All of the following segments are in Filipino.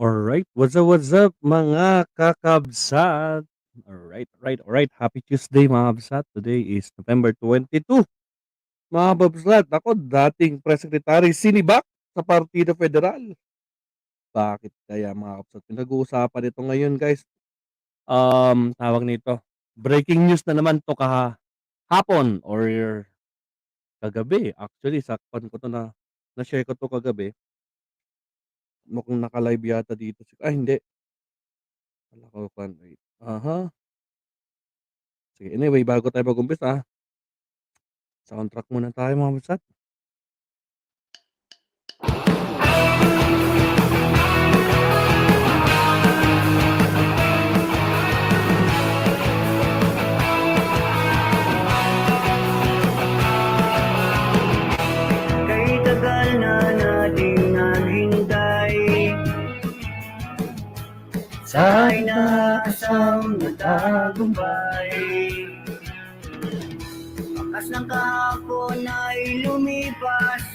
Alright, what's up mga kakabsat? Alright. Happy Tuesday mga kabsat. Today is November 22. Mga kabsat, ako dating press secretary sinibak sa Partido Federal. Bakit kaya mga kabsat? Pinag-uusapan ito ngayon guys. Tawag nito. Breaking news na naman to kahapon or kagabi. Actually, sakpan ko to na-share ko to kagabi. Mukhang naka-live yata dito. Hindi. Wala ko wait. Aha. Sige, anyway, bago tayo mag-umpisa, soundtrack muna tayo mga kabsat. Kay tagal na nating naghintay, sa'y naasam na tagumpay. Bakas ng kahapon ay lumipas,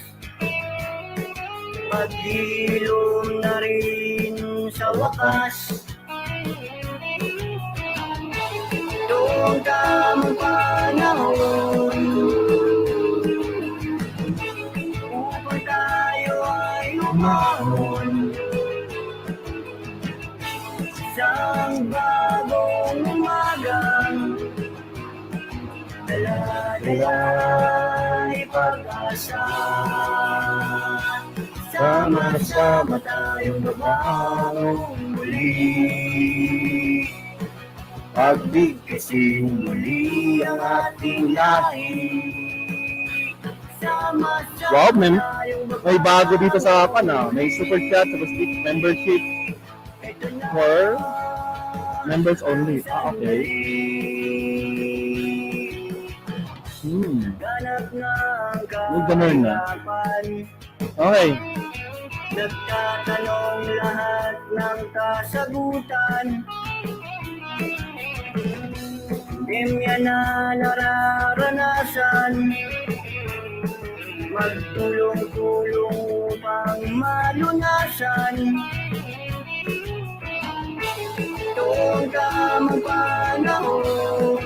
paghilom na rin sa wakas. Itong tamang panahon upang tayo ay umahon, isang bagong umagang dala-dala pag-asa. Sama-sama tayong babangon muli, pagbigkasin muli ang ating lahi. Wow, may bago dito sa akin May super chat, tapos membership for members only. Okay. May ganun na. Okay. Nagtatanong lahat ng kasagutan, demya na nararanasan, magtulong-tulong upang malunasan. Itong tamang panahon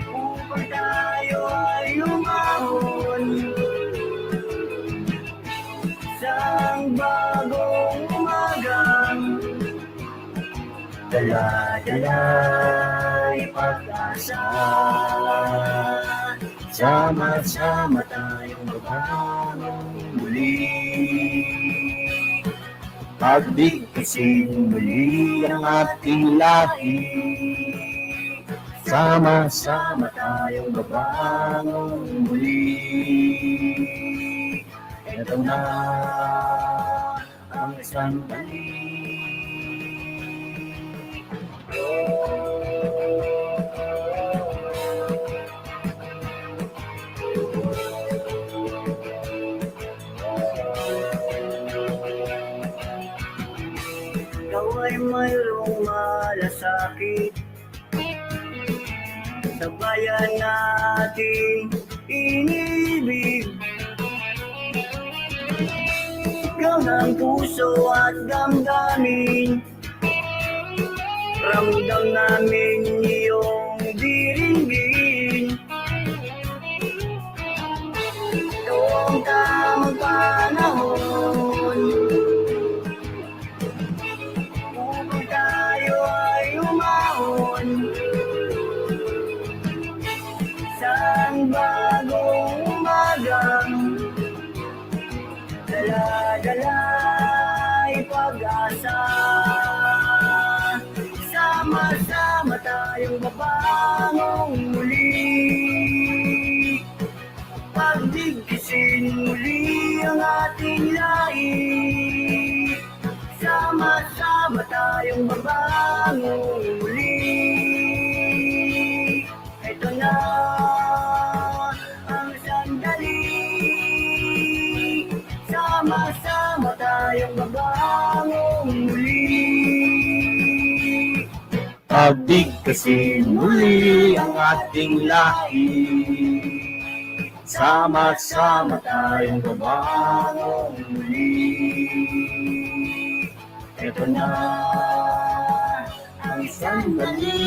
upang tayo ay umahon, isang bagong umagang dala-dala pag-asa. Sama-sama tayong babangon muli, pagbigkasin muli ang ating lahi. Sama-sama tayong babangon muli. Ito na ang sandali. Ikaw ay mayroong malasakit sa bayan nating inibig. Ikaw ng puso at damdamin, ramdam namin iyong diringgin. Ito ang tamang panahon upang tayo ay umahon, isang bagong umagang dala-dala pag-asa. Sama-sama tayong babangon muli, pagbigkasin muli ang ating lahi. Sama-sama tayong babangon muli. Ito na ang sandali, sama-sama tayong babangon muli, pagbigkasin muli ang ating lahi. Sama-sama tayong babangon muli. na ang sandali.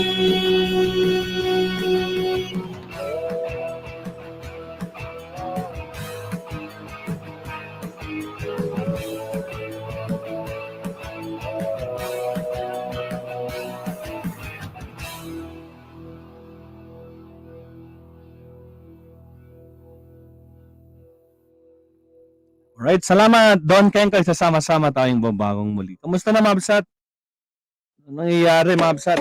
Alright, salamat Don Kenkay sa sama-sama tayong babagong muli. Kamusta na Mabsat? Anong nangyayari Mabsat?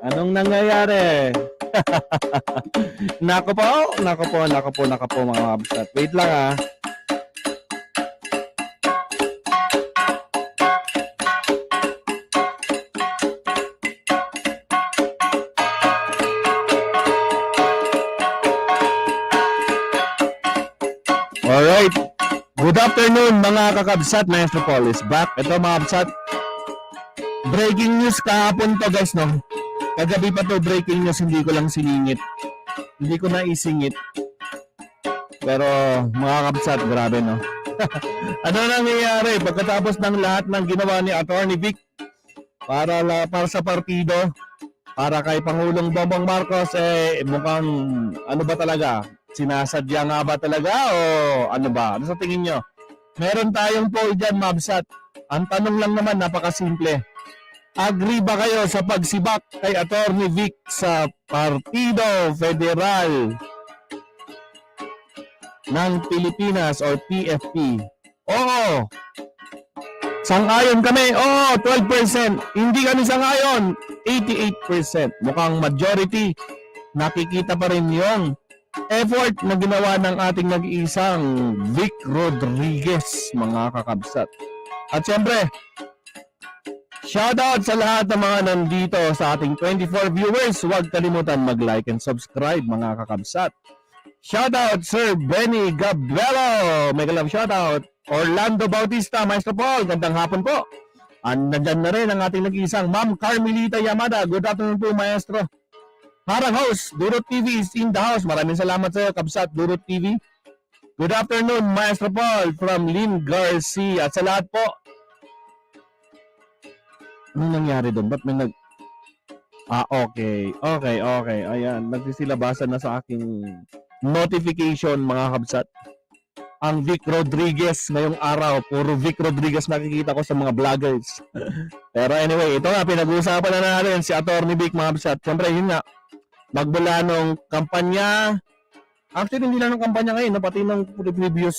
Anong nangyayari? Nako po mga Mabsat. Wait lang ah. Alright. Good afternoon mga kakabsat. Maestro Paul is back. Ito mga kabsat. Breaking news kahapon to guys no. Kagabi pa to breaking news. Hindi ko lang siningit. Hindi ko na isingit. Pero mga kabsat grabe no. Ano nangyayari pagkatapos ng lahat ng ginawa ni Atty. Vic para sa partido, para kay Pangulong Bongbong Marcos, mukhang ano ba talaga? Sinasadya nga ba talaga o ano ba? Ano sa tingin nyo? Meron tayong poll dyan, Mabsat. Ang tanong lang naman, napakasimple. Agree ba kayo sa pagsibak kay Atty. Vic sa Partido Federal ng Pilipinas or PFP? Oo. Sang-ayon kami. Oo, 12%. Hindi kami sang-ayon. 88%. Mukhang majority. Nakikita pa rin yung effort na ginawa ng ating nag-iisang Vic Rodriguez, mga kakabsat. At syempre, shoutout sa lahat ng mga nandito sa ating 24 viewers. Huwag kalimutan mag-like and subscribe, mga kakabsat. Shoutout Sir Benny Gabello, mega love shoutout. Orlando Bautista, Maestro Paul, gandang hapon po. Nandyan na rin ang ating nag-iisang Ma'am Carmelita Yamada. Good afternoon po, Maestro. Harang host, Durot TV is in the house. Maraming salamat sa iyo, Kabsat Durot TV. Good afternoon, Maestro Paul from Lynn Garcia. At sa lahat po, anong nangyari doon? Ba't may nag... Okay. Ayan, nagsisilabasan na sa aking notification, mga Kabsat. Ang Vic Rodriguez ngayong araw. Puro Vic Rodriguez nakikita ko sa mga vloggers. Pero anyway, ito nga, pinag-uusapan na natin si Atty. Vic, mga Kabsat. Siyempre, yun nga. Magmula nung kampanya, actually hindi lang ng kampanya ngayon, pati ng previous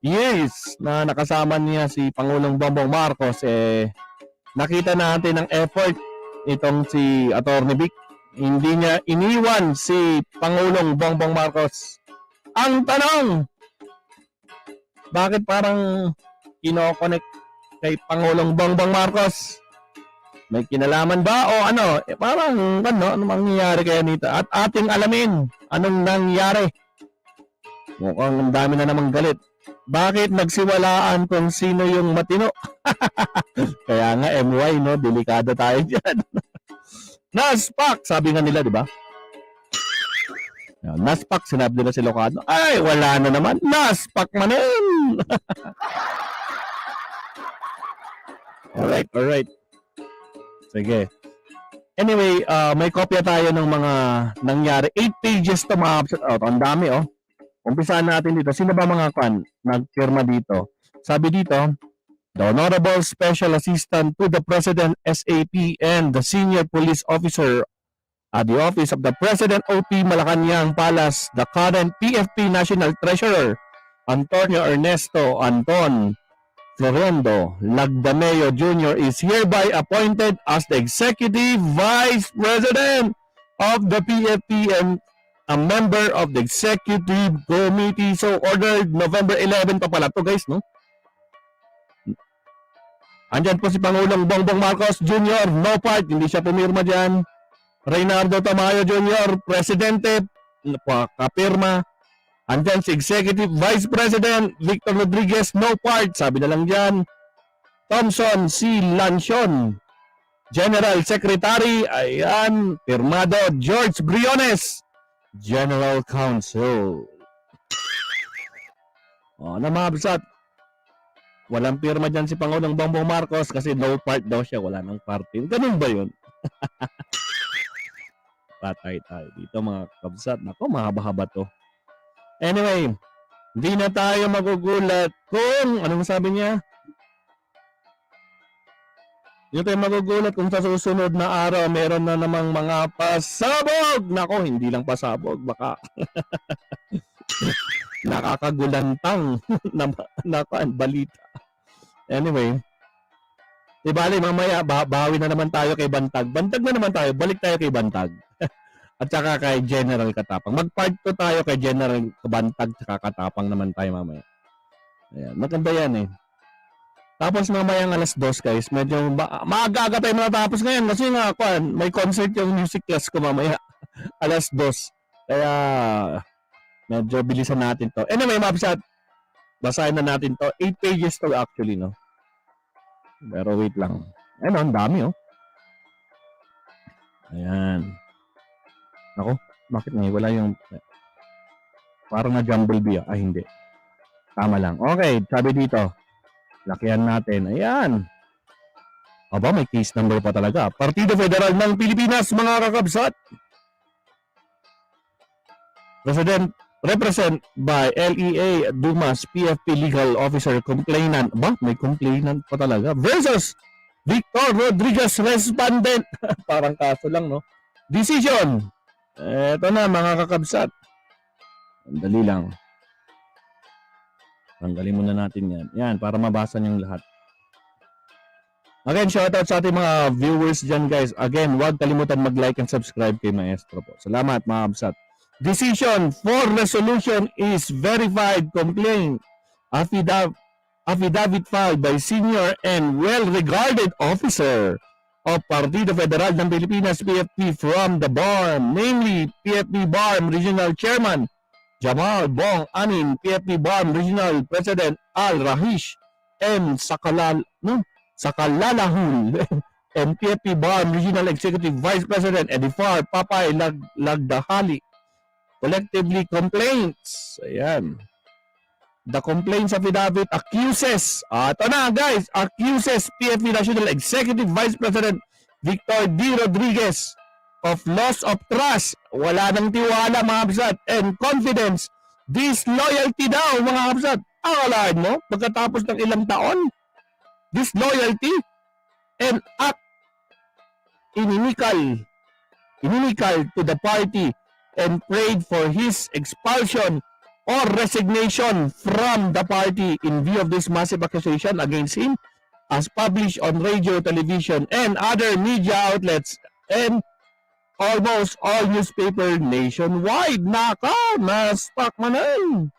years na nakasama niya si Pangulong Bongbong Marcos, nakita natin ang effort itong si Atty. Vic. Hindi niya iniwan si Pangulong Bongbong Marcos. Ang tanong, bakit parang kino-connect kay Pangulong Bongbong Marcos? May kinalaman ba o ano? Parang ano mangyayari kaya nito? At ating alamin anong nangyari. Mukhang ang dami na namang galit. Bakit nagsiwalaan kung sino yung matino? Kaya nga MY no, delikado tayo diyan. Naspak, sabi nga nila, di ba? Naspak, sinabi nila si Locado. Ay, wala na naman. Naspak manin. Alright. Sige. Anyway, may kopya tayo ng mga nangyari. 8 pages to mga upset out. Ang dami oh. Umpisahan natin dito. Sino ba mga nagpirma dito? Sabi dito, the Honorable Special Assistant to the President SAP and the Senior Police Officer at the Office of the President OP Malacanang Palace, the current PFP National Treasurer, Antonio Ernesto Anton Florendo Lagdameo Jr. is hereby appointed as the Executive Vice President of the PFP and a member of the Executive Committee. So ordered November 11 pa pala to guys, no? Andyan po si Pangulong Bongbong Marcos Jr. No part, hindi siya pumirma dyan. Reynaldo Tamayo Jr. Presidente, kapirma. Andyan si Executive Vice President Victor Rodriguez, no part, sabi na lang dyan. Thompson C. Lanchon, General Secretary, ayan, firmado George Briones, General Counsel. Na mga absat, Walang pirma dyan si Pangulong Bongbong Marcos kasi no part daw siya, wala nang party. Ganun ba yun? Patay tayo dito mga kabsat. Nako, mahaba-haba to. Anyway, hindi na tayo magugulat kung, anong sabi niya? Hindi tayo magugulat kung sa susunod na araw meron na namang mga pasabog. Nako, hindi lang pasabog, baka nakakagulantang na balita. Anyway, di bali mamaya bawi na naman tayo kay Bantag. Bantag na naman tayo, balik tayo kay Bantag. At saka kay General Katapang. Mag-part 2 tayo kay General Bantag at Katapang naman tayo mamaya. Ayan, maganda yan eh. Tapos mamaya ng alas 2 guys, medyo maaga-aga tayo matatapos ngayon kasi nga may concert yung music class ko mamaya. Alas 2. Kaya medyo bilisan natin to. Anyway, mabsat, basahin na natin to. 8 pages to actually, no? Pero wait lang. Ayun, ang dami, oh. Ayan. Ako, bakit nga wala yung... Parang na-jumble bee, ah. Ay, hindi. Tama lang. Okay, sabi dito. Lakihan natin. Ayan. Aba, may case number pa talaga. Partido Federal ng Pilipinas, mga kakabsat. Represent by LEA Dumas PFP Legal Officer Complainant. Ba? May complainant pa talaga. Versus Victor Rodriguez Respondent. Parang kaso lang, no? Decision. Eto na, mga kakabsat. Dali lang. Tanggalin muna natin yan. Yan, para mabasa niyong lahat. Again, shoutout sa ating mga viewers dyan, guys. Again, huwag kalimutan mag-like and subscribe kay Maestro po. Salamat, mga kabsat. Decision for resolution is verified complaint. Affidavit filed by senior and well-regarded officer of Partido Federal ng Pilipinas PFP from the BARM, namely PFP BARM Regional Chairman Jamal Bong Anin, PFP BARM Regional President Al Rahish M. Sakalalahul and PFP BARM Regional Executive Vice President Edifar Papay Lagdahali. Collectively complaints. Ayan. The complaints affidavit accuses, ito na guys, accuses PFP National Executive Vice President Victor D. Rodriguez of loss of trust, wala nang tiwala mga kabsat, and confidence, disloyalty daw mga kabsat. Akalain mo, pagkatapos ng ilang taon, disloyalty and act inimical to the party and prayed for his expulsion or resignation from the party in view of this massive accusation against him as published on radio, television, and other media outlets and almost all newspaper nationwide. Naka, na-stock manan.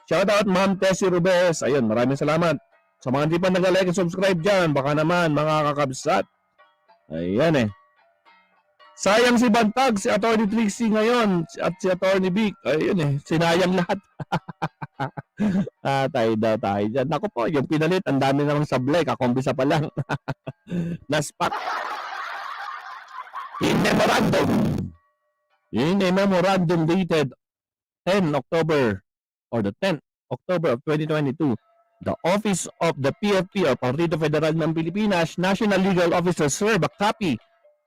Shoutout Ma'am Tessie Rubes. Ayun, maraming salamat. Sa mga hindi pa nag-like and subscribe dyan, baka naman mga kakabsat. Ayan eh. Sayang si Bantag, si Atty. Trixie ngayon, at si Atty. Vic. Ayun eh, sinayang lahat. Tayo daw tayo dyan. Naku po, yung pinalit, ang dami namang sablay, kakumbisa pa lang. Naspak. In memorandum dated 10 October or the 10th October of 2022, the Office of the PFP or Partido Federal ng Pilipinas National Legal Officer served a copy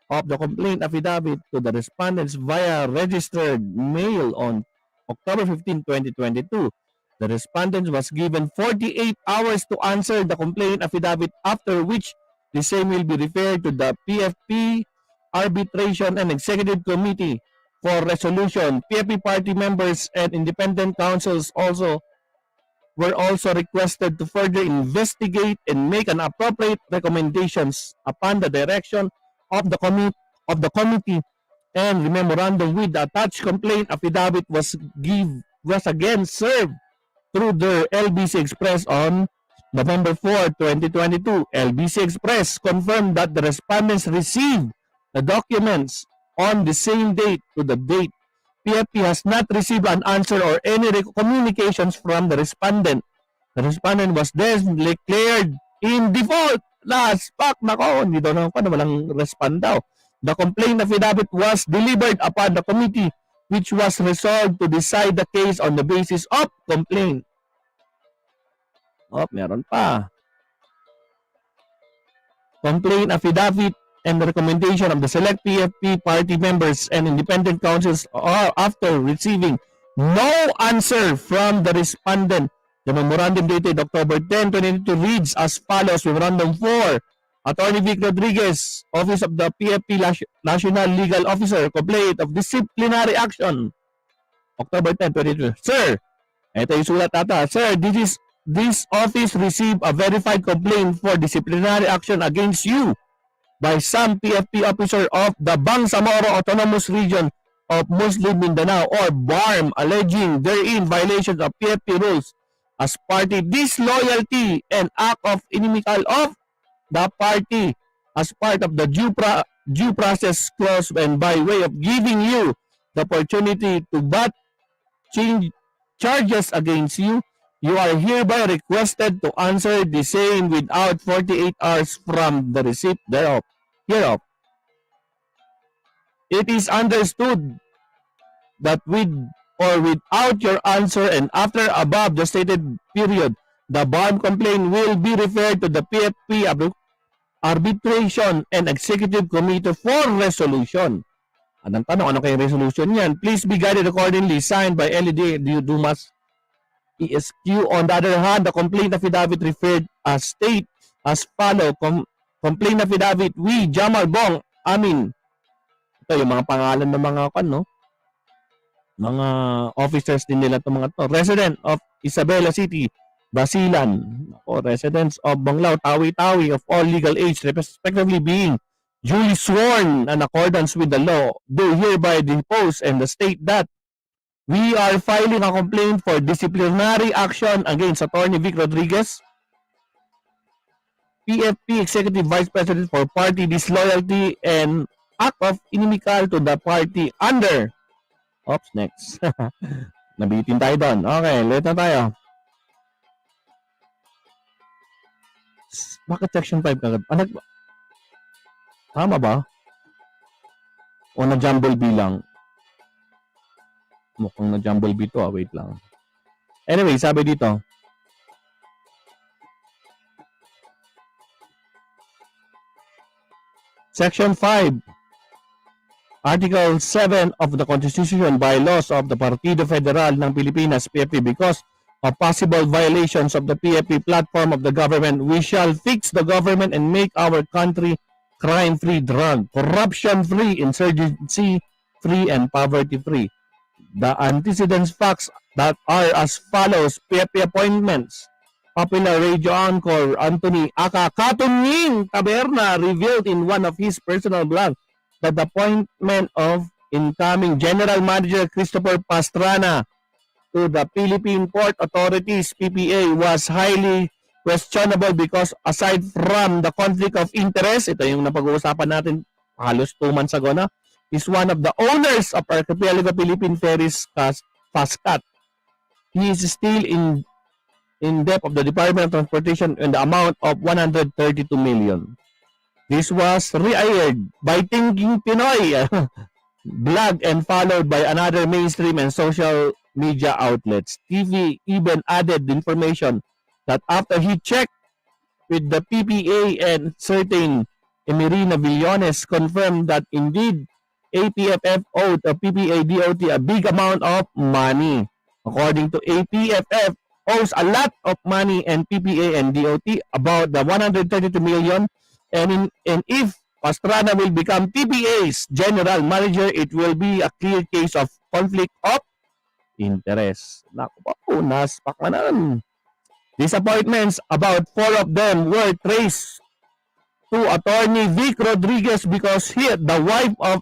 of the complaint affidavit to the respondents via registered mail on October 15, 2022. The respondent was given 48 hours to answer the complaint affidavit, after which the same will be referred to the PFP Arbitration and Executive Committee for resolution. PFP party members and independent counsels were also requested to further investigate and make an appropriate recommendations upon the direction of the committee, and the memorandum with the attached complaint affidavit was again served through the LBC Express on November 4, 2022. LBC Express confirmed that the respondents received the documents on the same date to the date. PFP has not received an answer or any communications from the respondent. The respondent was then declared in default. Last pack, nako, hindi daw naman pa, walang respond daw. The complaint affidavit was delivered upon the committee, which was resolved to decide the case on the basis of complaint. Meron pa. Complaint affidavit and the recommendation of the select PFP party members and independent councils are after receiving no answer from the respondent. The memorandum dated October 10, 2022 reads as follows. Memorandum 4. Attorney Vic Rodriguez, Office of the PFP National Legal Officer, complaint of disciplinary action. October 10, 2022. Sir, ito yung sulat ata. Sir, this office received a verified complaint for disciplinary action against you by some PFP officer of the Bangsamoro Autonomous Region of Muslim Mindanao or BARM alleging therein violations of PFP rules as party disloyalty and act of inimical of the party as part of the due process clause and by way of giving you the opportunity to change charges against you, you are hereby requested to answer the same without 48 hours from the receipt thereof. It is understood that with or without your answer and after above the stated period, the BARM complaint will be referred to the PFP Arbitration and Executive Committee for resolution. Anong tanong, ano kayong resolution yan? Please be guided accordingly. Signed by LED Dumas ESQ. On the other hand, the complaint affidavit referred as state as follow. Complaint affidavit, we, Jamal Bong, Amin. Ito yung mga pangalan ng mga mga officers din nila itong mga to. Resident of Isabela City, Basilan. Residents of Banglao, Tawi-Tawi of all legal age, respectively being duly sworn in accordance with the law, do hereby depose and state that we are filing a complaint for disciplinary action against Attorney Vic Rodriguez, PFP Executive Vice President for party disloyalty and act of inimical to the party under. Oops, next. Nabitin tayo doon. Okay, let na tayo. Bakit section 5 kagad? Tama ba? O na-jumble B lang? Mukhang na-jumble B to. Wait lang. Anyway, sabi dito. Section 5. Article 7 of the Constitution bylaws of the Partido Federal ng Pilipinas, PFP, because of possible violations of the PFP platform of the government, we shall fix the government and make our country crime-free, drug, corruption-free, insurgency-free, and poverty-free. The antecedents facts that are as follows. PFP appointments. Popular radio anchor Anthony Aka Katuning Taberna revealed in one of his personal blogs that the appointment of incoming General Manager Christopher Pastrana to the Philippine Port Authorities PPA was highly questionable because aside from the conflict of interest, ito yung napag-uusapan natin halos 2 months ago na, is one of the owners of Archipelago Philippine Ferries FASCAT. He is still in debt of the Department of Transportation in the amount of 132 million. This was re-aired by Thinking Pinoy blog and followed by another mainstream and social media outlets. TV even added information that after he checked with the PPA and certain Emirina Villones confirmed that indeed APFF owed the PPA DOT a big amount of money. According to APFF, owes a lot of money and PPA and DOT about the 132 million. And if Pastrana will become PPA's general manager, it will be a clear case of conflict of interest. Naku pa po, naspakanan. These appointments, about 4 of them were traced to Attorney Vic Rodriguez because he, the wife of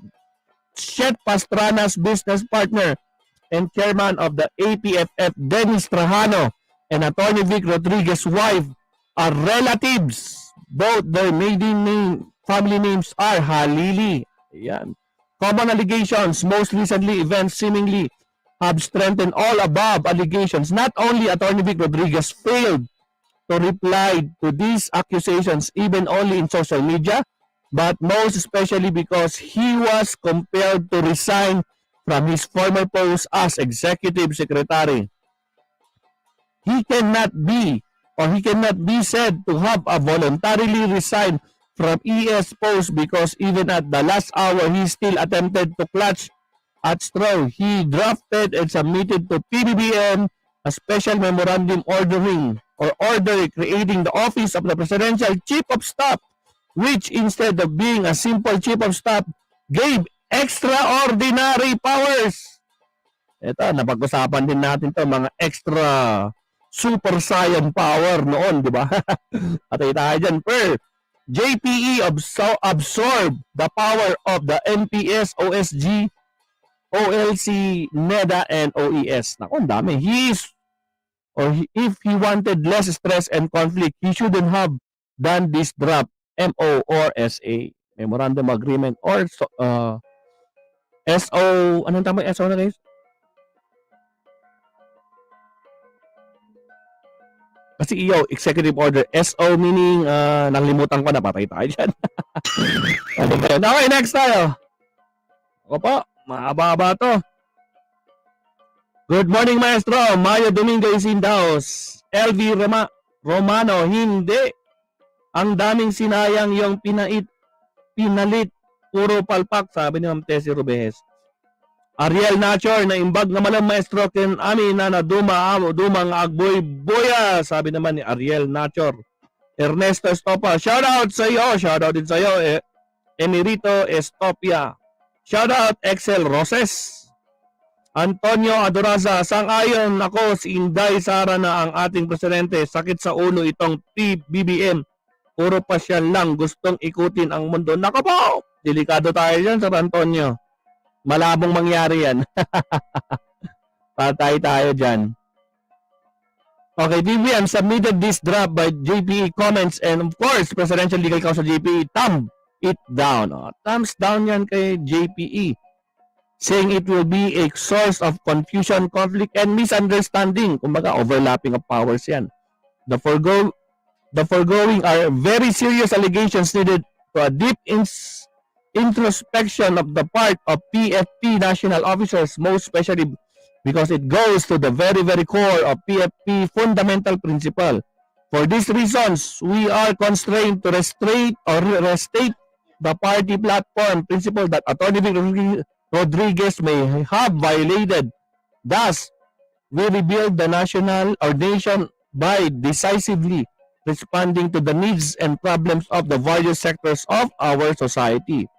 Chet Pastrana's business partner and chairman of the APFF, Dennis Trajano, and Attorney Vic Rodriguez's wife are relatives. Both their maiden name, family names are Halili. Ayan. Common allegations, most recently events seemingly have strengthened all above allegations. Not only Attorney Vic Rodriguez failed to reply to these accusations even only in social media, but most especially because he was compelled to resign from his former post as executive secretary. He cannot be or he cannot be said to have voluntarily resigned from ES post because even at the last hour, he still attempted to clutch at straw. He drafted and submitted to PBBM a special memorandum order creating the office of the Presidential Chief of Staff, which instead of being a simple Chief of Staff, gave extraordinary powers. Ito, napag-usapan din natin to mga extra super saiyan power noon, di ba? Atay tayo dyan. JPE absorb the power of the MPS, OSG, OLC, NEDA, and OES. Naku, ang dami. If he wanted less stress and conflict, he shouldn't have done this draft, MO or SA, Memorandum Agreement, or SO, anong tama yung SO na guys? Kasi iyo, executive order. SO meaning, nakalimutan ko na, patay tayo dyan. Okay, next tayo. Ako po, mahaba-haba to. Good morning, Maestro. Mayo Domingo is in the house. LV Romano, hindi. Ang daming sinayang yung pinalit. Puro palpak, sabi ni Ma'am Tessie Rubehes. Ariel Nachor, na imbag naman ang Maestro kin amin na dumang agboy boya, sabi naman ni Ariel Nachor. Ernesto Estopa, shoutout sa iyo, shoutout din sa iyo, Emerito Estopia. Shoutout Excel Roses. Antonio Adoraza, sang-ayon ako si Inday Sara na ang ating presidente, sakit sa ulo itong PBBM. Puro pa siya lang gustong ikutin ang mundo. Nako po, delikado tayo dyan, Sir Antonio. Malabong mangyari yan. Patay tayo dyan. Okay, BBM submitted this draft by JPE comments and of course, Presidential Legal Counsel JPE thumb it down. Thumbs down yan kay JPE. Saying it will be a source of confusion, conflict, and misunderstanding. Kumbaga, overlapping of powers yan. The foregoing are very serious allegations needed to a deep introspection of the part of PFP national officers, most especially because it goes to the very, very core of PFP fundamental principle. For these reasons, we are constrained to restate the party platform principle that Atty. Rodriguez may have violated. Thus, we rebuild the nation by decisively responding to the needs and problems of the various sectors of our society.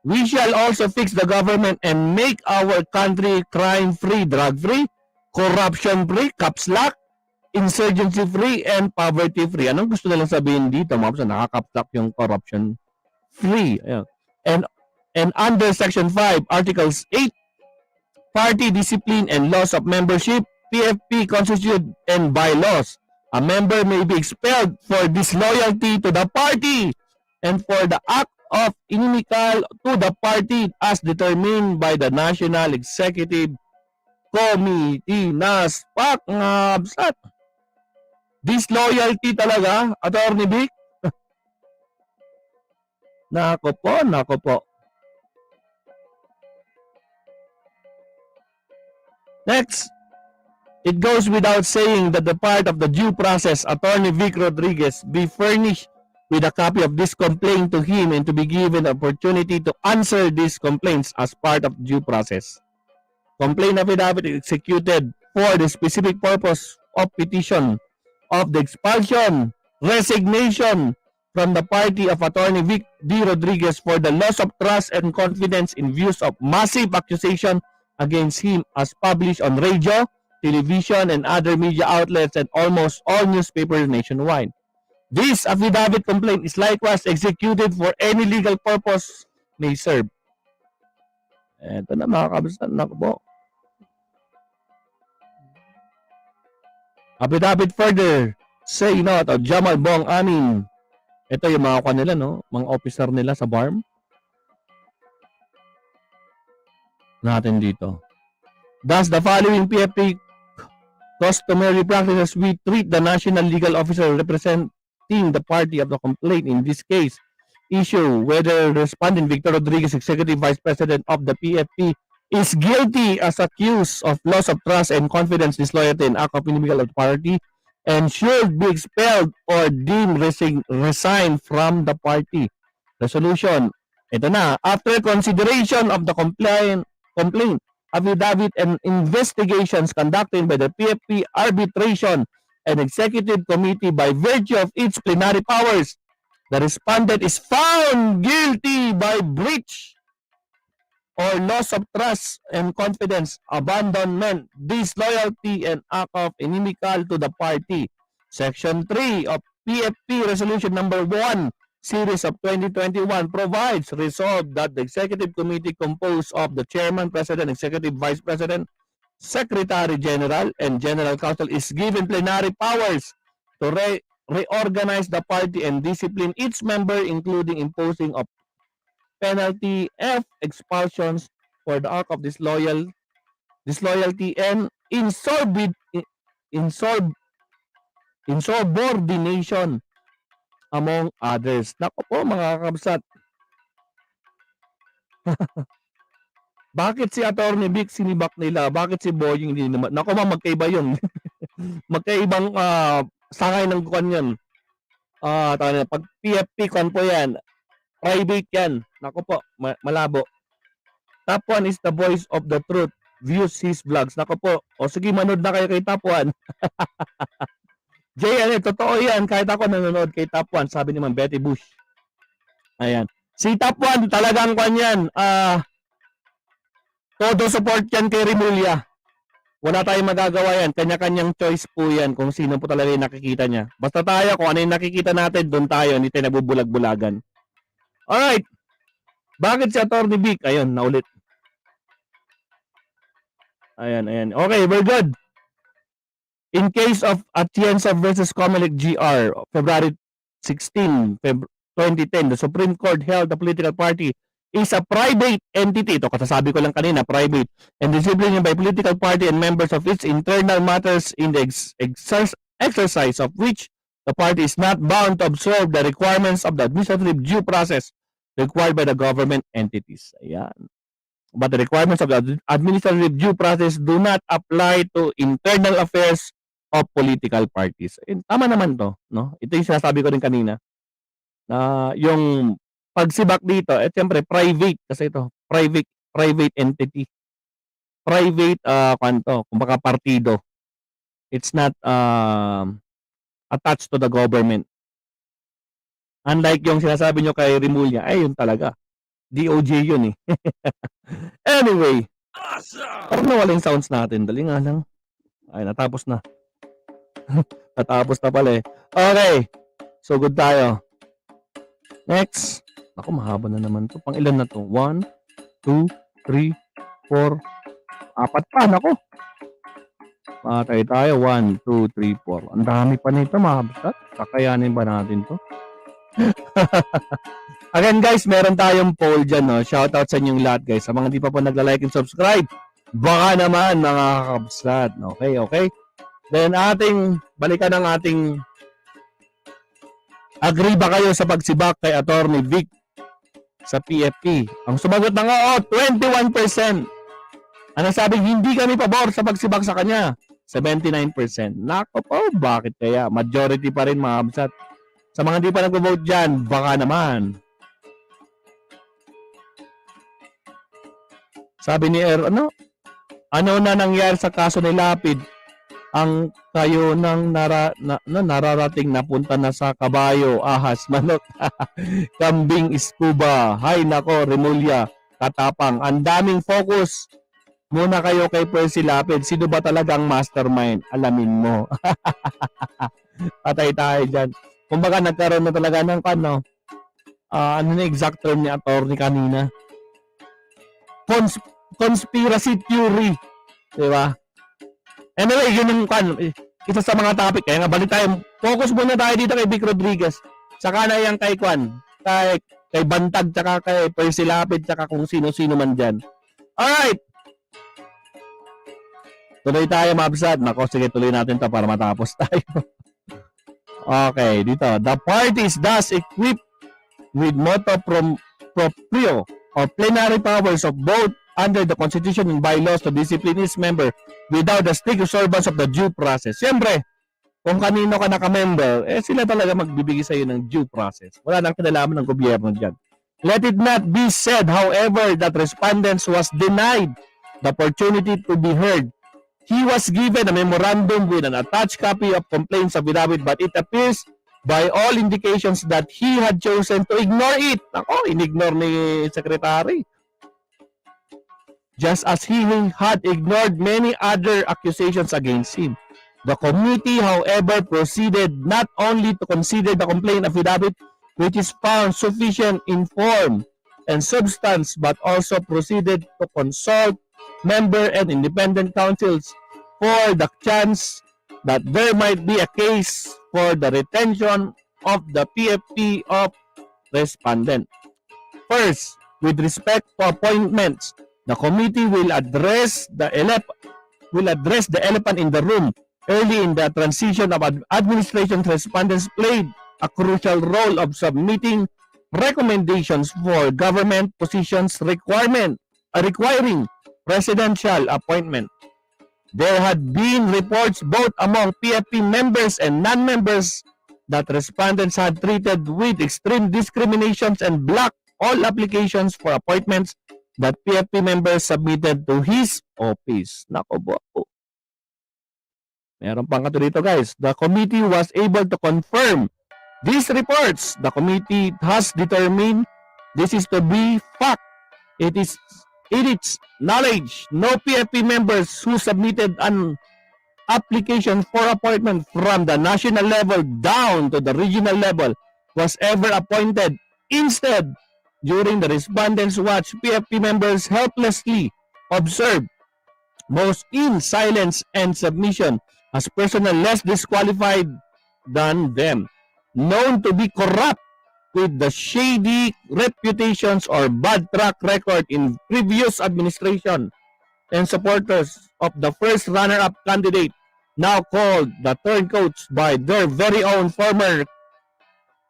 We shall also fix the government and make our country crime-free, drug-free, corruption-free, caps lock, insurgency-free, and poverty-free. Anong gusto nilang sabihin dito? Mga nakakaps lock yung corruption-free. And under Section 5, Articles 8, Party Discipline and Laws of Membership, PFP Constitution and Bylaws. A member may be expelled for disloyalty to the party and for the act of inimical to the party as determined by the National Executive Committee. NASPAC nga absat. Disloyalty talaga, Atty. Vic? Nako po. Next, it goes without saying that the part of the due process, Atty. Vic Rodriguez, be furnished with a copy of this complaint to him and to be given the opportunity to answer these complaints as part of due process. Complaint affidavit is executed for the specific purpose of petition of the expulsion, resignation from the party of Atty. Vic D. Rodriguez for the loss of trust and confidence in views of massive accusation against him as published on radio, television, and other media outlets and almost all newspapers nationwide. This affidavit complaint is likewise executed for any legal purpose may serve. Ito na mga kabistan na po. Affidavit further say no to Jamal Bong Amin. Ito yung mga kanila, no? Mga officer nila sa BARM. Natin dito. Thus, the following PFP customary practices we treat the national legal officer representing the party of the complaint in this case issue whether respondent Victor Rodriguez, Executive Vice President of the PFP, is guilty as accused of loss of trust and confidence, disloyalty, and act of inimical of the party and should be expelled or deemed resigned from the party. Resolution. Ito na. After consideration of the complaint, affidavit, and investigations conducted by the PFP Arbitration and Executive Committee by virtue of its plenary powers, the respondent is found guilty by breach or loss of trust and confidence, abandonment, disloyalty, and act of inimical to the party. Section 3 of PFP Resolution Number 1, Series of 2021 provides resolved that the Executive Committee composed of the Chairman, President, Executive Vice President, Secretary General, and General Counsel is given plenary powers to reorganize the party and discipline its member, including imposing of penalty F expulsions for the act of disloyalty and insubordination among others. Nako po mga kabsat. Bakit si Atty. Vic sinibak nila? Bakit si Boying hindi naman? Nako ma, magkaiba yun. Magkaibang sangay ng kuwan yun. Pag PFP kuwan po yan, private yan. Nako po, malabo. Top 1 is the voice of the truth. Views his vlogs. Nako po. O sige, manood na kayo kay Top 1. Jay, totoo yan. Kahit ako nanonood kay Top 1. Sabi ni Ma'am Betty Bush. Ayan. Si Top 1, talagang kwan yan. Todo support yan kay Rimulya. Wala tayong magagawa yan. Kanya-kanyang choice po yan kung sino po talaga yung nakikita niya. Basta tayo, kung ano yung nakikita natin, doon tayo. Hindi tayo nabubulag-bulagan. Alright. Bakit si Atty. Vic? Ayun, naulit. Ayan. Okay, we're good. In case of Atienza versus Comelec GR, February 16, 2010, the Supreme Court held the political party is a private entity. Ito, kasasabi ko lang kanina, private, and disciplined by political party and members of its internal matters in the exercise of which the party is not bound to observe the requirements of the administrative due process required by the government entities. Ayan. But the requirements of the administrative due process do not apply to internal affairs of political parties. And tama naman to, no? Ito yung sinasabi ko rin kanina. Na yung pagsibak dito, siyempre private kasi ito, private entity. Private kumbaga partido. It's not attached to the government. Unlike yung sinasabi nyo kay Rimulya, ay yun talaga. DOJ yun eh. Anyway, parang nawala yung sounds natin. Dali nga lang. Ay, natapos na. Natapos na pala eh. Okay. So, good tayo. Next. Ako, mahaba na naman to. Pang ilan na to? 1, 2, 3, 4, 4 pa. Nako. Matay tayo. 1, 2, 3, 4. Ang dami pa nito, mga kabsat. Kakayanin ba natin to? Again guys, meron tayong poll dyan, no? Shoutout sa inyong lahat guys. Sa mga di pa po nagla-like and subscribe, baka naman mga kabsat. Okay. Then balikan ang ating agree ba kayo sa pagsibak kay Atty. Vic sa PFP? Ang sumagot ng oo, 21%. Ano sabing hindi kami pabor sa pagsibak sa kanya? 79%. Nako po, bakit kaya? Majority pa rin mga kabsat. Sa mga di pa nag-vote dyan, baka naman. Sabi ni ano na nangyari sa kaso ni Lapid? Ang kayo nang nararating napunta na sa kabayo, ahas, manok, kambing, iskuba. Hay nako, Rimulya, katapang. Ang daming focus. Muna kayo kay Percy Lapid. Sino ba talagang mastermind? Alamin mo. Patay tayo dyan. Kumbaga nagkaroon na talaga ng ano na exact term ni attorney kanina? Conspiracy theory. Diba? Anyway, yun yung isa sa mga topic. Kaya nga balik tayo. Focus muna tayo dito kay Vic Rodriguez. Saka na yung kay kay Bantag, saka kay Percy Lapid, saka kung sino-sino man dyan. Alright! Tuloy tayo, mabsat. Nako, sige, tuloy natin to para matapos tayo. Okay, dito. The party is thus equipped with motu proprio or plenary powers of both under the Constitution and bylaws to discipline its member without the strict observance of the due process. Siyempre, kung kanino ka naka-member, sila talaga magbibigay sa iyo ng due process. Wala nang kinalaman ng gobyerno diyan. Let it not be said, however, that respondents was denied the opportunity to be heard. He was given a memorandum with an attached copy of complaints affidavit, but it appears by all indications that he had chosen to ignore it. Ako, inignore ni Secretary. Just as he had ignored many other accusations against him. The committee, however, proceeded not only to consider the complaint affidavit, which is found sufficient in form and substance, but also proceeded to consult member and independent counsels for the chance that there might be a case for the retention of the PFP of respondent. First, with respect to appointments, the committee will address the elephant in the room. Early in the transition of administration, respondents played a crucial role of submitting recommendations for government positions requiring presidential appointment. There had been reports both among PFP members and non-members that respondents had treated with extreme discriminations and blocked all applications for appointments that PFP members submitted to his office. Nako po. Meron pang kato dito, guys. The committee was able to confirm these reports. The committee has determined this is to be fact. It is its knowledge no PFP members who submitted an application for appointment from the national level down to the regional level was ever appointed. Instead, during the respondents' watch, PFP members helplessly observed, most in silence and submission, as personnel less disqualified than them, known to be corrupt with the shady reputations or bad track record in previous administration, and supporters of the first runner-up candidate, now called the turncoats by their very own former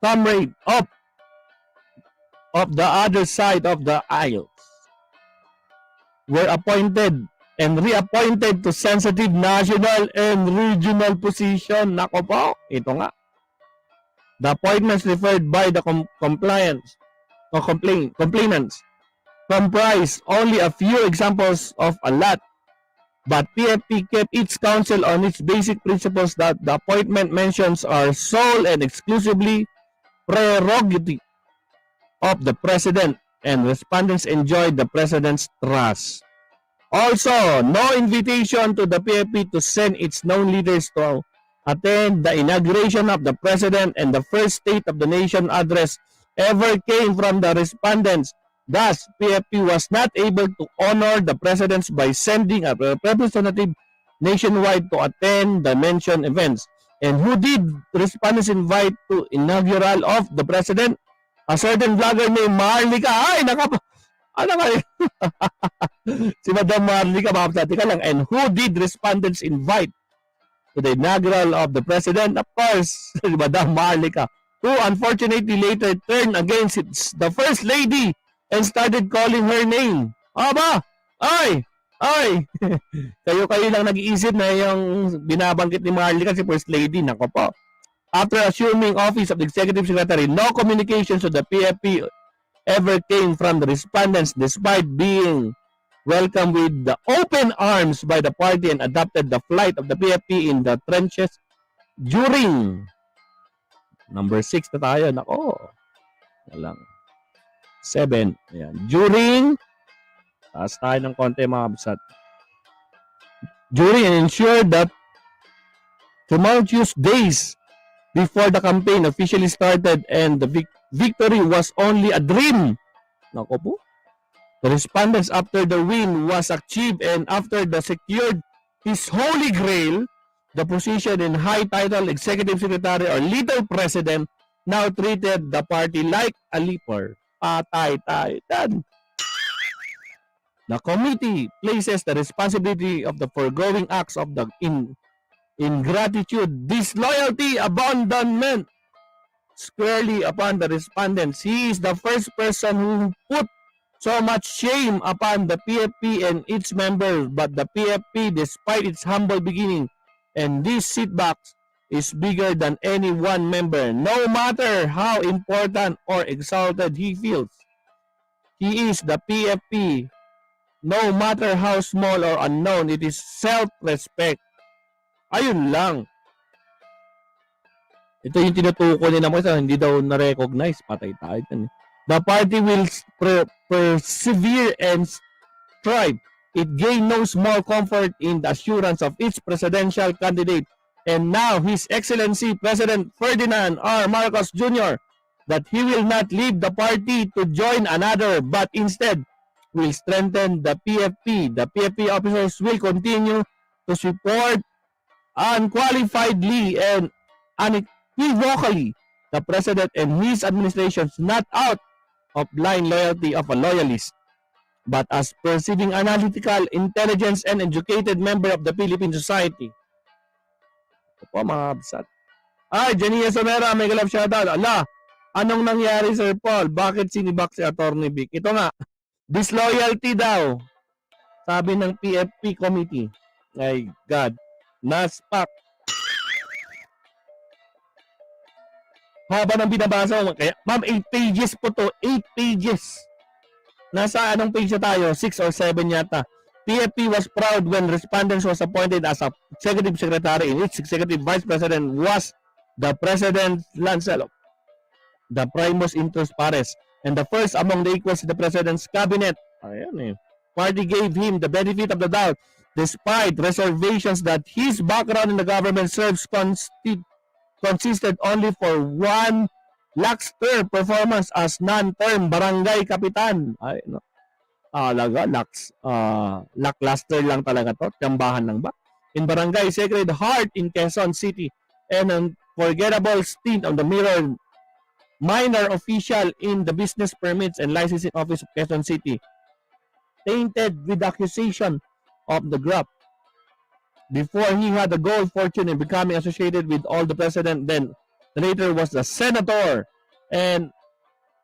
comrade of the other side of the aisle, were appointed and reappointed to sensitive national and regional position. Nako po, ito nga. The appointments referred by the complainants comprise only a few examples of a lot, but PFP kept its counsel on its basic principles that the appointment mentions are sole and exclusively prerogative of the President, and respondents enjoyed the President's trust. Also, no invitation to the PFP to send its known leaders to attend the inauguration of the President and the first State of the Nation address ever came from the respondents. Thus, PFP was not able to honor the Presidents by sending a representative nationwide to attend the mentioned events. And who did respondents invite to inaugural of the President? A certain vlogger named Marlica. Ay, ano kayo? Si Madam Marlica, mapapasati ka lang. And who did respondents invite to the inaugural of the President? Of course, si Madam Marlica, who unfortunately later turned against the First Lady and started calling her name. Aba! Ay! Kayo lang nag-iisip na yung binabanggit ni Marlica si First Lady. Nako po. After assuming office of the Executive Secretary, no communications to the PFP ever came from the respondents despite being welcomed with the open arms by the party and adopted the flight of the PFP in the trenches during number 6 na tayo. Nako. Lang. 7. Ayan. During taas tayo ng konti mga absat. During and ensure that tumultuous days before the campaign officially started and the victory was only a dream. Nako po. The respondents after the win was achieved and after the secured his holy grail, the position in high title executive secretary or little president now treated the party like a leper. Patay tayo. Done. The committee places the responsibility of the foregoing acts of the ingratitude, disloyalty, abandonment squarely upon the respondents. He is the first person who put so much shame upon the PFP and its members, but the PFP, despite its humble beginning and these setbacks, is bigger than any one member, no matter how important or exalted he feels. He is the PFP. No matter how small or unknown, it is self-respect. Ayun lang. Ito yung tinutukoy nila mo sa hindi daw na-recognize. Patay tayo dyan. The party will persevere and strive. It gained no small comfort in the assurance of its presidential candidate and now His Excellency President Ferdinand R. Marcos Jr. that he will not leave the party to join another but instead will strengthen the PFP. The PFP officers will continue to support unqualifiedly and unequivocally the President and his administration, not out of blind loyalty of a loyalist, but as perceiving analytical, intelligence, and educated member of the Philippine society. Ito po mga absat. Ay, Jania Somera, may galap shoutout. Ala, anong nangyari Sir Paul? Bakit sinibak si Atty. Vic? Ito nga, disloyalty daw. Sabi ng PFP committee. Ay, God. Naspak. Haba ng binabasa mo. Kaya, ma'am, 8 pages po to. 8 pages. Nasa anong page na tayo? 6 or 7 yata. PFP was proud when respondents was appointed as a executive secretary in which executive vice president was the president Lancel, the primus inter pares, and the first among the equals in the president's cabinet. Ayan eh. Party gave him the benefit of the doubt despite reservations that his background in the government service consisted only for one lackluster performance as non-term barangay kapitan. Ay, no. Alaga, lackluster lang talaga to. Tiyambahan lang ba? In Barangay Sacred Heart in Quezon City and an unforgettable stint on the minor official in the Business Permits and Licensing Office of Quezon City, tainted with the accusation of the graft. Before he had the gold fortune in becoming associated with all the president, then later was the senator and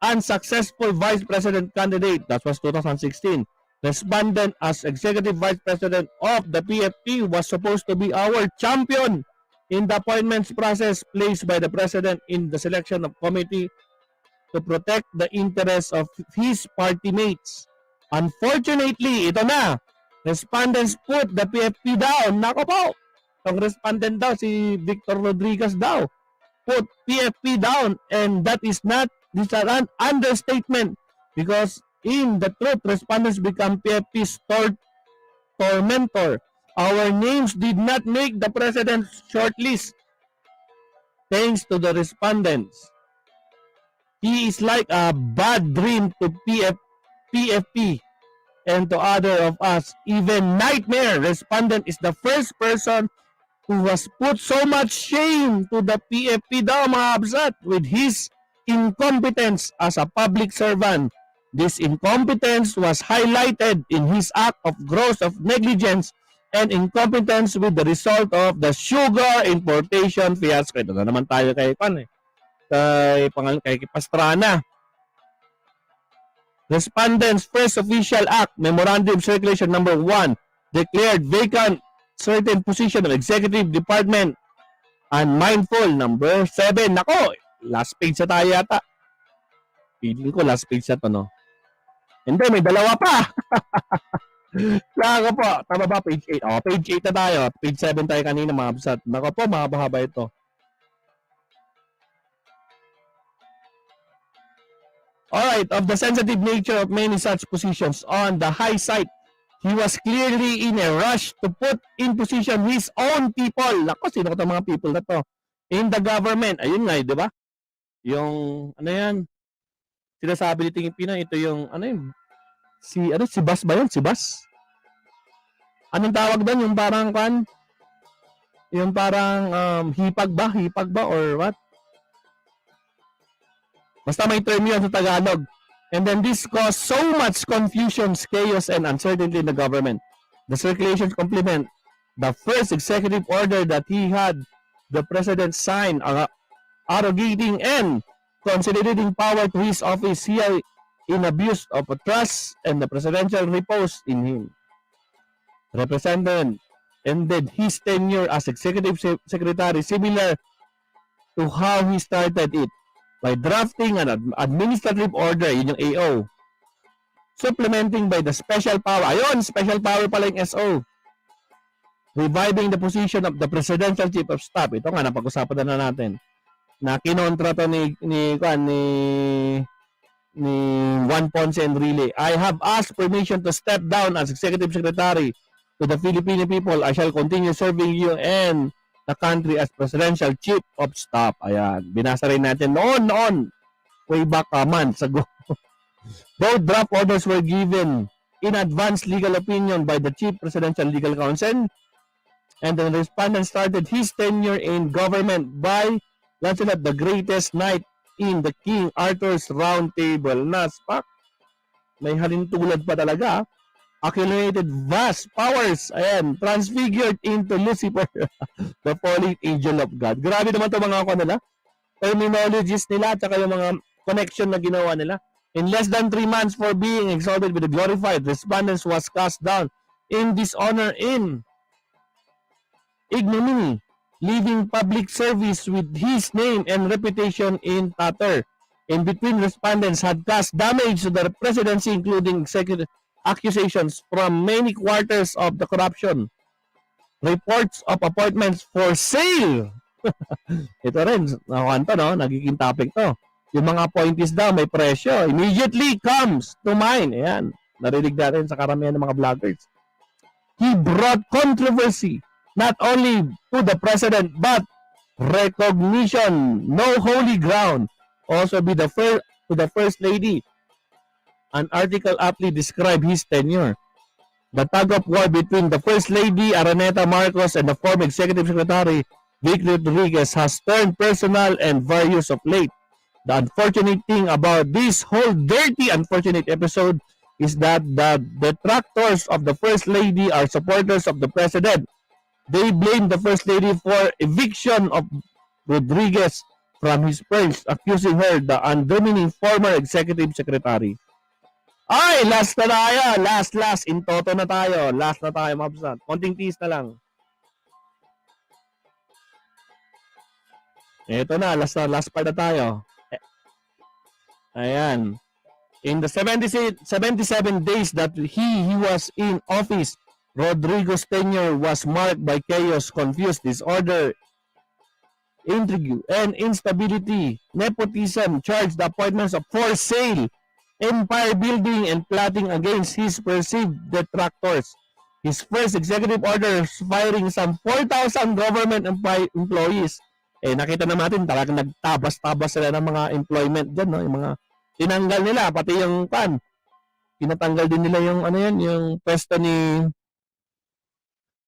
unsuccessful vice president candidate. That was 2016. Respondent as executive vice president of the PFP was supposed to be our champion in the appointments process placed by the president in the selection of committee to protect the interests of his party mates. Unfortunately, ito na, respondents put the PFP down. Nako po, ang respondent daw, si Victor Rodriguez daw, put PFP down, and that is not, this is an understatement because in the truth, respondents become PFP's tormentor. Our names did not make the president's shortlist thanks to the respondents. He is like a bad dream to PFP and to other of us, even nightmare. Respondent is the first person who has put so much shame to the PFP daw mga absat with his incompetence as a public servant. This incompetence was highlighted in his act of gross of negligence and incompetence with the result of the sugar importation fiasco. Ito na naman tayo kay Pastrana. Respondent's first official act, Memorandum Circulation Number 1, declared vacant certain position of Executive Department. Unmindful, Number 7. Nako, last page na tayo yata. Feeling ko last page na to, no? Hindi, may dalawa pa. Nako po, tama ba? Page 8. Oh, page 8 na tayo. Page 7 tayo kanina, mga absat. Nako po, mahaba ito. Alright, of the sensitive nature of many such positions on the high side, he was clearly in a rush to put in position his own people. Nako, sino ko itong mga people na to? In the government. Ayun nga, di ba? Yung, ano yan? Sinasabi ni Tingin Pinoy, ito yung, ano yun? Si Bas ba yun? Si Bas? Anong tawag doon? Yung parang, yung parang, hipag ba? Or what? Basta may term yun sa Tagalog. And then this caused so much confusion, chaos, and uncertainty in the government. The circulation complement the first executive order that he had the president sign, arrogating and consolidating power to his office here in abuse of a trust and the presidential repose in him. Representative ended his tenure as executive secretary, similar to how he started it, by drafting an administrative order, yun yung AO, supplementing by the special power. Ayun, special power pala yung SO. Reviving the position of the Presidential Chief of Staff. Ito nga, napag-usapan na natin. Na kinontra to ni Juan Ponce Enrile. I have asked permission to step down as Executive Secretary to the Filipino people. I shall continue serving you and the country as Presidential Chief of Staff. Ayan, binasa rin natin noon, way back months ago. Both draft orders were given in advance legal opinion by the Chief Presidential Legal Counsel, and the respondent started his tenure in government by launching at the greatest night in the King Arthur's Round Table. Naspak, may halintulad pa talaga. Accumulated vast powers, ayan, transfigured into Lucifer, the fallen angel of God. Grabe naman ito mga kanila. Terminologies nila at saka yung mga connection na ginawa nila. In less than 3 months for being exalted with the glorified, respondents was cast down in dishonor, in ignominy, leaving public service with his name and reputation in tatter. In between, respondents had caused damage to the presidency, including executive accusations from many quarters of the corruption, reports of appointments for sale. Ito rin, nagiging topic to. Yung mga appointees daw, may presyo. Immediately comes to mind. Ayan, narinig natin sa karamihan ng mga vloggers. He brought controversy not only to the president but recognition, no holy ground. Also be the first lady. An article aptly described his tenure. The tug of war between the First Lady Araneta Marcos and the former Executive Secretary Vic Rodriguez has turned personal and various of late. The unfortunate thing about this whole dirty, unfortunate episode is that the detractors of the First Lady are supporters of the President. They blame the First Lady for eviction of Rodriguez from his perch, accusing her the undomining former Executive Secretary. Ay, last na tayo. Last. In toto na tayo. Last na tayo, mabsat. Konting tease na lang. Ito na, last part na tayo. Ayan. In the 77 days that he was in office, Rodrigo's tenure was marked by chaos, confused disorder, intrigue, and instability. Nepotism charged the appointments of for sale, empire building, and plotting against his perceived detractors. His first executive order firing some 4,000 government employees. Nakita na natin talagang nagtabas-tabas sila ng mga employment dyan, no? Yung mga tinanggal nila, pati yung tinatanggal din nila yung yung pwesto ni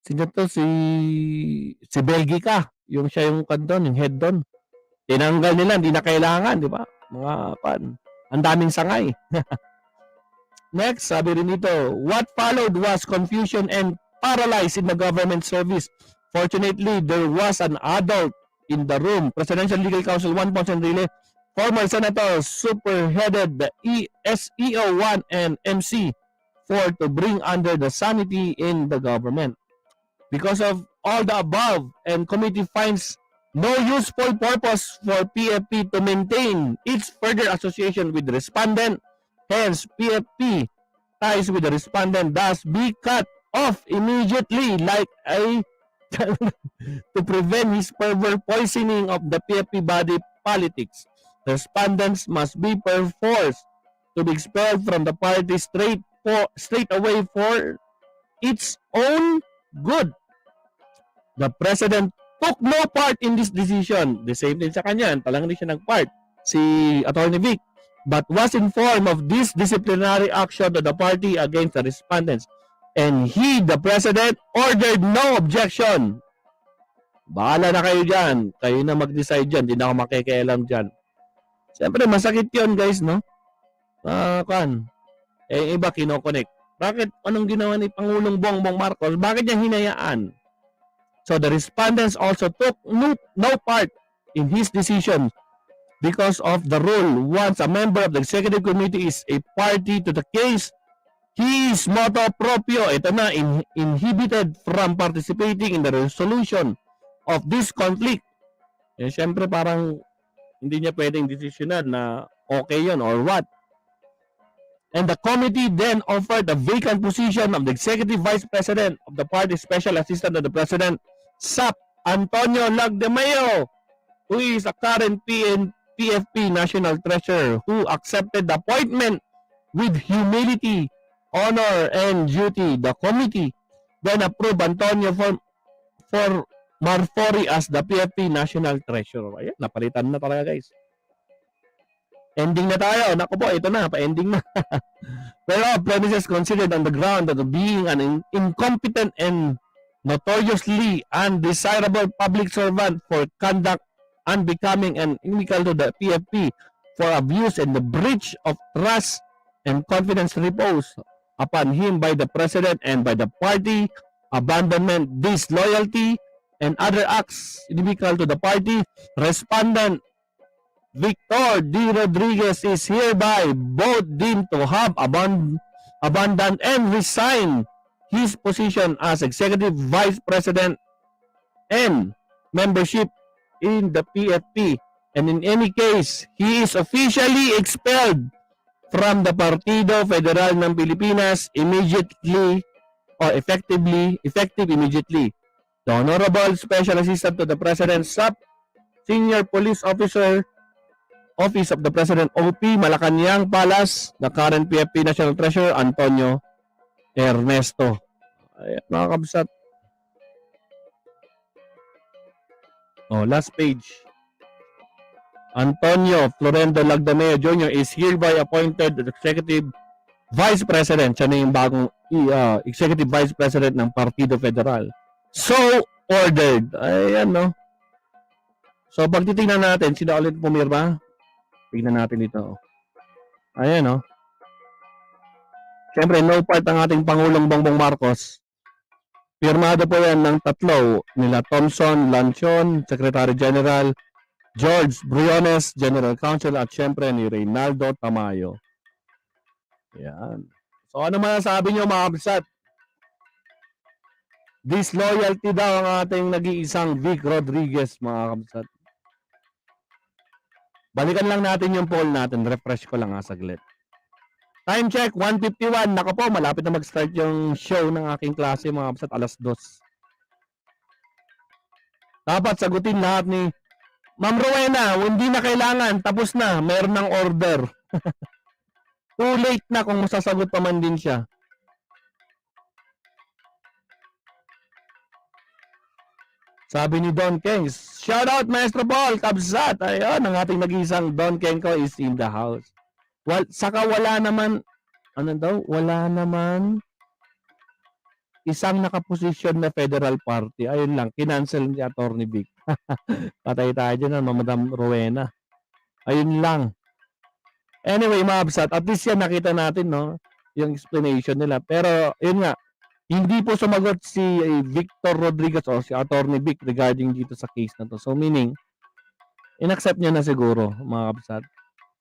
si Belgica, yung siya yung doon, yung head doon. Tinanggal nila, hindi na kailangan, di ba? Mga ang daming sangay. Next, sabi rin dito, what followed was confusion and paralyzed in the government service. Fortunately, there was an adult in the room. Presidential Legal Counsel Juan Ponce Enrile, former senator, superheaded the SEO1 and MC4 to bring under the sanity in the government. Because of all the above, and committee finds no useful purpose for PFP to maintain its further association with the respondent. Hence, PFP ties with the respondent thus be cut off immediately like a to prevent his further poisoning of the PFP body politics. The respondents must be perforced to be expelled from the party straight away for its own good. The President took no part in this decision. The same din sa kanya, talagang hindi siya nag-part, si Atty. Vic, but was informed of this disciplinary action of the party against the respondents. And he, the President, ordered no objection. Bahala na kayo dyan. Kayo na mag-decide dyan. Hindi na ako makikialam dyan. Siyempre, masakit yun, guys, no? Iba kinokonek. Bakit? Anong ginawa ni Pangulong Bongbong Marcos? Bakit niya hinayaan? So the respondents also took no part in his decision because of the rule. Once a member of the executive committee is a party to the case, his motu proprio, ito na, inhibited from participating in the resolution of this conflict. Eh, syempre parang hindi niya pwedeng desisyonan na okay yun or what. And the committee then offered the vacant position of the Executive Vice President of the party Special Assistant to the President, SAP Antonio Lagdemayo, who is a current PFP National Treasurer, who accepted the appointment with humility, honor, and duty. The committee then approved Antonio for Marfori as the PFP National Treasurer. Ayan, napalitan na talaga guys. Ending na tayo. Naku po, ito na, pa-ending na. Pero premises considered on the ground that being an incompetent and notoriously undesirable public servant for conduct unbecoming and inimical to the PFP for abuse and the breach of trust and confidence reposed upon him by the President and by the party, abandonment, disloyalty, and other acts inimical to the party, respondent Victor D. Rodriguez is hereby both deemed to have abandoned and resigned his position as Executive Vice President and membership in the PFP, and in any case, he is officially expelled from the Partido Federal ng Pilipinas immediately or effective immediately. The Honorable Special Assistant to the President, SAP, Senior Police Officer, Office of the President, OP, Malacanang Palace, the current PFP National Treasurer, Antonio Ernesto. Ayan, mga kabsat. Oh, last page. Antonio Florendo Lagdameo Jr. is hereby appointed Executive Vice President. Siya na yung bagong Executive Vice President ng Partido Federal. So ordered. Ayan, no? So, pag titingnan natin, sino ulit pumirma? Tignan natin ito. Ayan, no? Siyempre, no part ang ating Pangulong Bongbong Marcos. Pirmado po yan ng tatlo, nila Thompson Lancion, Secretary General, George Briones, General Counsel, at siyempre ni Reynaldo Tamayo. Ayan. So, ano masasabi nyo mga kabsat? Disloyalty daw ang ating nag-iisang Vic Rodriguez, mga kabsat. Balikan lang natin yung poll natin. Refresh ko lang saglit. Time check, 1:51. Nako po, malapit na mag-start yung show ng aking klase mga kapsat, alas 2. Dapat sagutin lahat ni Ma'am Rowena, hindi na kailangan, tapos na, meron ng order. Too late na kung masasagot pa man din siya. Sabi ni Don Keng, shout out Maestro Paul, kabsat. Ayun, ang ating nag-iisang Don Keng ko is in the house. Saka wala naman, ano daw, wala naman isang nakaposisyon na federal party. Ayun lang, kinancel ni Atty. Vic. Patay tayo dyan, Madam Rowena. Ayun lang. Anyway, mga kabsat, at least yan nakita natin, no, yung explanation nila. Pero, yun nga, hindi po sumagot si Victor Rodriguez o si Atty. Vic regarding dito sa case na to. So meaning, inaccept niya na siguro, mga kabsat,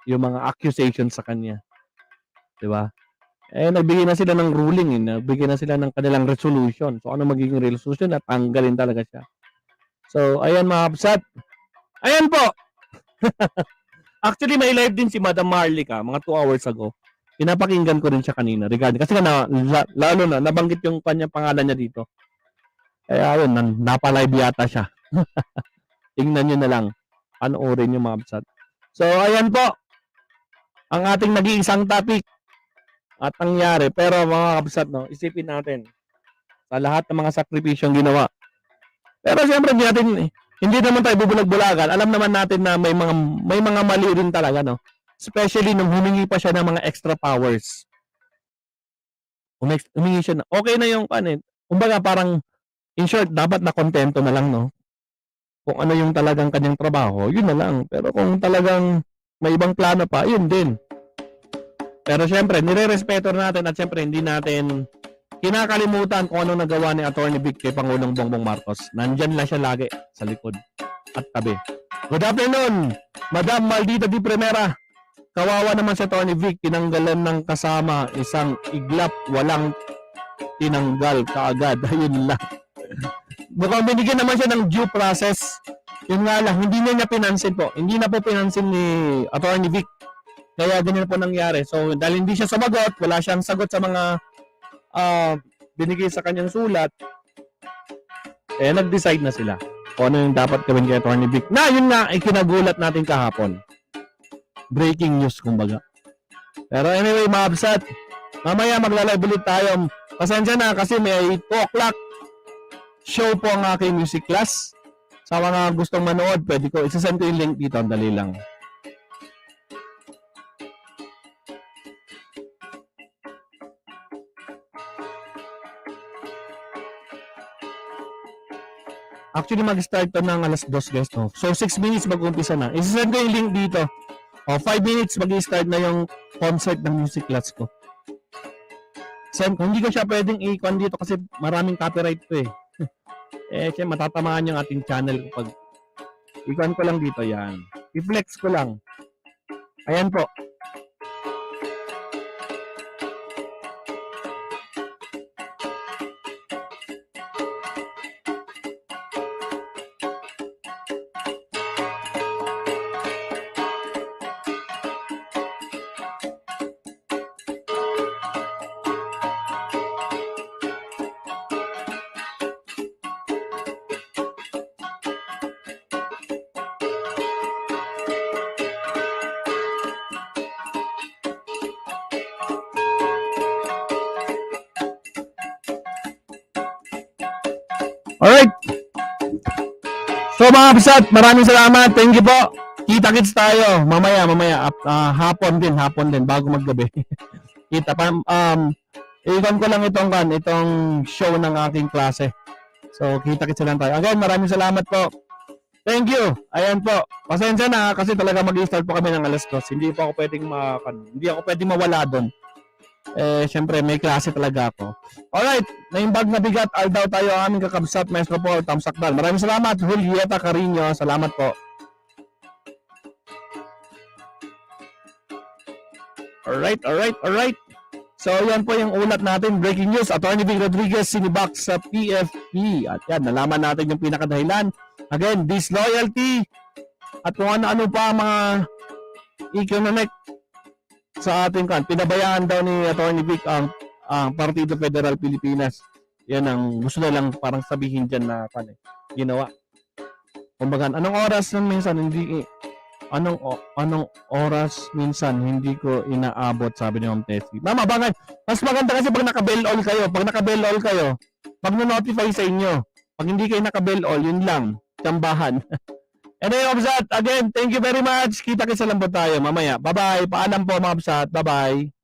yung mga accusations sa kanya. Diba? Eh, nagbigay na sila ng ruling, nagbigay na sila ng kanilang resolution. So ano magiging resolution? At tanggalin talaga siya. So, ayan mga kabsat. Ayan po! Actually, may live din si Madam Marlica mga 2 hours ago. Pinapakinggan ko rin siya kanina regarding kasi lalo na nabanggit yung kanyang pangalan niya dito. Kaya ayun, napalive yata siya. Tingnan niyo na lang. Panoorin niyo mga kabsat. So ayan po ang ating nag-iisang topic at nangyari. Pero mga kabsat, no, isipin natin sa lahat ng mga sakripisyong ginawa. Pero siyempre hindi naman tayo bubulag-bulagan. Alam naman natin na may mga mali rin talaga, no. Especially nung humingi pa siya ng mga extra powers. Humingi siya na, okay na yung kumbaga parang, in short, dapat na kontento na lang, no? Kung ano yung talagang kanyang trabaho, yun na lang. Pero kung talagang may ibang plano pa, yun din. Pero syempre, nire-respeto natin at syempre hindi natin kinakalimutan kung anong nagawa ni Atty. Vic kay Pangulong Bongbong Marcos. Nandyan lang siya lagi sa likod at tabi. Good afternoon, Madam Maldita Di Primera. kawawa naman si Atty. Vic, tinanggalan ng kasama, isang iglap, walang tinanggal kaagad. Ayun lang. Mukhang binigyan naman siya ng due process. Yun nga lang, hindi niya pinansin po. Hindi na po pinansin ni Atty. Vic. Kaya ganyan po nangyari. So, dahil hindi siya sumagot, wala siyang sagot sa mga binigay sa kanyang sulat, nag-decide na sila kung ano yung dapat gawin kay Atty. Vic. Na, yun nga, ay kinagulat natin kahapon. Breaking news, kumbaga. Pero anyway, mga absat, mamaya maglalive ulit tayo. Pasensya na kasi may 2 o'clock show po ang aking music class. Sa mga gustong manood, pwede ko isasend ko yung link dito. Ang dali lang. Actually, mag-start to ng alas 2, guys. No? So, 6 minutes mag-umpisa na. Isasend ko yung link dito. 5 minutes mag-start na yung concert ng music class ko. Send ko. Hindi ko siya pwedeng i-con dito kasi maraming copyright to eh. Siya matatamaan yung ating channel kapag i-con ko lang dito. Yan. I-flex ko lang. Ayan po. Alright. So mga absat, maraming salamat. Thank you po. Kita-kits tayo. Mamaya. Hapon din, bago maggabi. Kita pa. I-con ko lang itong show ng aking klase. So, kita-kits lang tayo. Again, maraming salamat po. Thank you. Ayan po. Pasensya na kasi talaga mag-i-start po kami ng alas 2. Hindi ako pwedeng mawala doon. Syempre, may klase talaga ako. Alright, naimbag na bigat, aldaw tayo ang aming kakabsat, Maestro po, Tamsakdal. Maraming salamat, Julieta Carino. Salamat po. Alright. So, yan po yung ulat natin. Breaking news, Atty. Vic Rodriguez sinibak sa PFP. At yan, nalaman natin yung pinakadahilan. Again, disloyalty. At kung ano-ano pa mga economic sa ating kan. Pinabayaan daw ni Atty. Vic ang Partido Federal Pilipinas. Yan ang gusto na lang parang sabihin dyan na ginawa. Kumbaga, anong oras hindi ko inaabot, sabi ni Ma'am Tessie. Mama, bakit? Mas maganda kasi pag naka-bell all kayo. Pag naka-bell all kayo, pag na-notify sa inyo. Pag hindi kayo naka-bell all, yun lang. Tsambahan. Anyway, Absat, again, thank you very much. Kita-kita lang po tayo mamaya. Bye-bye. Paalam po, mga Absat. Bye-bye.